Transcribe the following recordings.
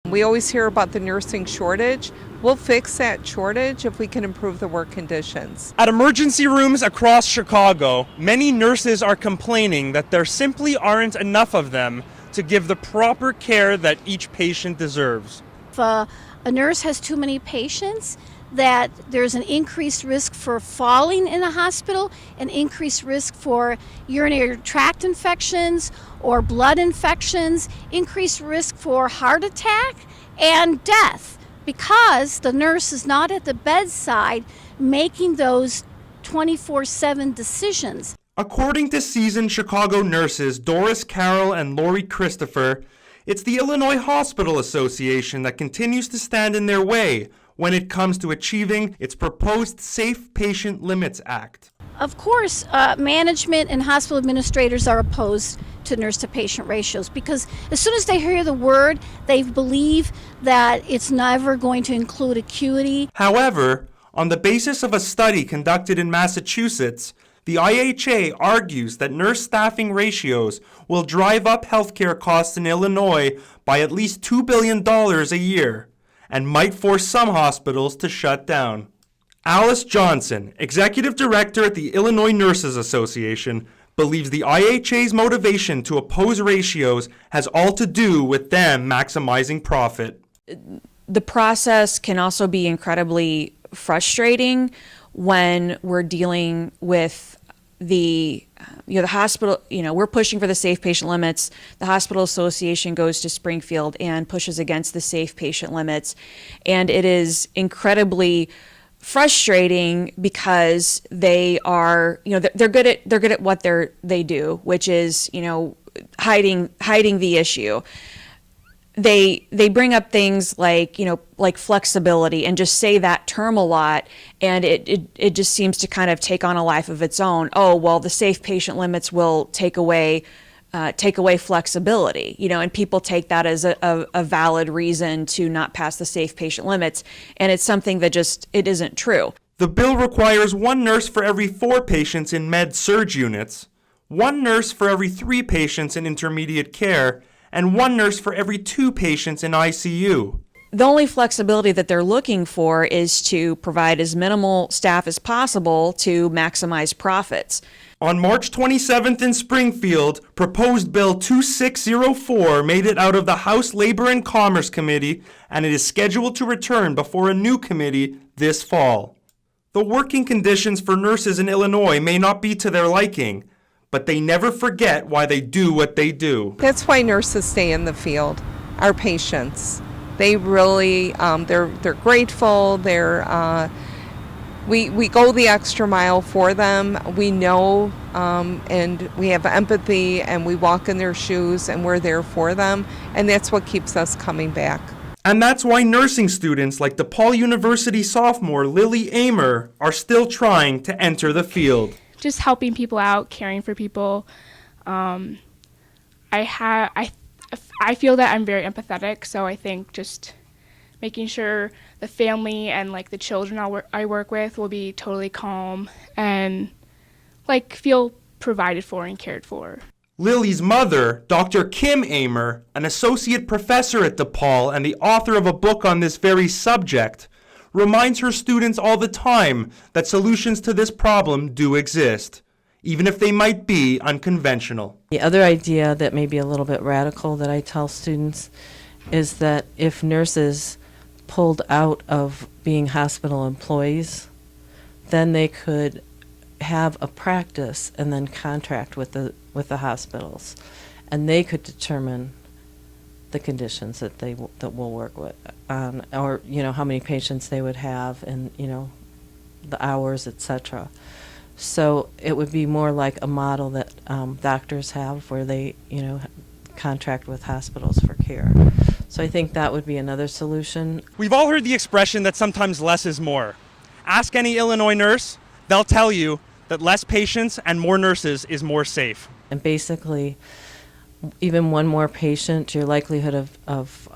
We always hear about the nursing shortage. We'll fix that shortage if we can improve the work conditions. At emergency rooms across Chicago, many nurses are complaining that there simply aren't enough of them to give the proper care that each patient deserves. If a nurse has too many patients, that there's an increased risk for falling in a hospital, an increased risk for urinary tract infections or blood infections, increased risk for heart attack and death, because the nurse is not at the bedside making those 24/7 decisions. According to seasoned Chicago nurses Doris Carroll and Lori Christopher, it's the Illinois Hospital Association that continues to stand in their way when it comes to achieving its proposed Safe Patient Limits Act. Of course, management and hospital administrators are opposed to nurse-to-patient ratios because as soon as they hear the word, they believe that it's never going to include acuity. However, on the basis of a study conducted in Massachusetts, the IHA argues that nurse staffing ratios will drive up healthcare costs in Illinois by at least $2 billion a year and might force some hospitals to shut down. Alice Johnson, executive director at the Illinois Nurses Association, believes the IHA's motivation to oppose ratios has all to do with them maximizing profit. The process can also be incredibly frustrating when we're dealing with the hospital. We're pushing for the safe patient limits. The hospital association goes to Springfield and pushes against the safe patient limits, and it is incredibly frustrating because they are, they're good at what they do, which is, hiding the issue. They bring up things like flexibility and just say that term a lot, and it just seems to kind of take on a life of its own. Oh, well, the safe patient limits will take away flexibility, and people take that as a valid reason to not pass the safe patient limits, and it's something that it isn't true. The bill requires one nurse for every 4 patients in med-surg units, one nurse for every 3 patients in intermediate care, and one nurse for every 2 patients in ICU. The only flexibility that they're looking for is to provide as minimal staff as possible to maximize profits. On March 27th in Springfield, proposed Bill 2604 made it out of the House Labor and Commerce Committee, and it is scheduled to return before a new committee this fall. The working conditions for nurses in Illinois may not be to their liking, but they never forget why they do what they do. That's why nurses stay in the field, our patients. They really, they're grateful. We go the extra mile for them. We know, and we have empathy, and we walk in their shoes, and we're there for them, and that's what keeps us coming back. And that's why nursing students like DePaul University sophomore Lily Amer are still trying to enter the field. Just helping people out, caring for people. I feel that I'm very empathetic, so I think just making sure the family and the children I work with will be totally calm and feel provided for and cared for. Lily's mother, Dr. Kim Amer, an associate professor at DePaul and the author of a book on this very subject, reminds her students all the time that solutions to this problem do exist, even if they might be unconventional. The other idea that may be a little bit radical that I tell students is that if nurses pulled out of being hospital employees, then they could have a practice and then contract with the hospitals, and they could determine the conditions that that we'll work with, or how many patients they would have, and the hours, etc. So it would be more like a model that doctors have, where they contract with hospitals for care. So I think that would be another solution. We've all heard the expression that sometimes less is more. Ask any Illinois nurse, they'll tell you that less patients and more nurses is more safe. And basically, even one more patient, your likelihood of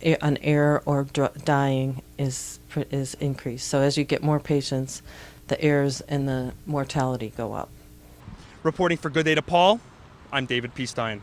an error or dying is increased. So as you get more patients, the errors and the mortality go up. Reporting for Good Day DePaul, I'm David P. Stein.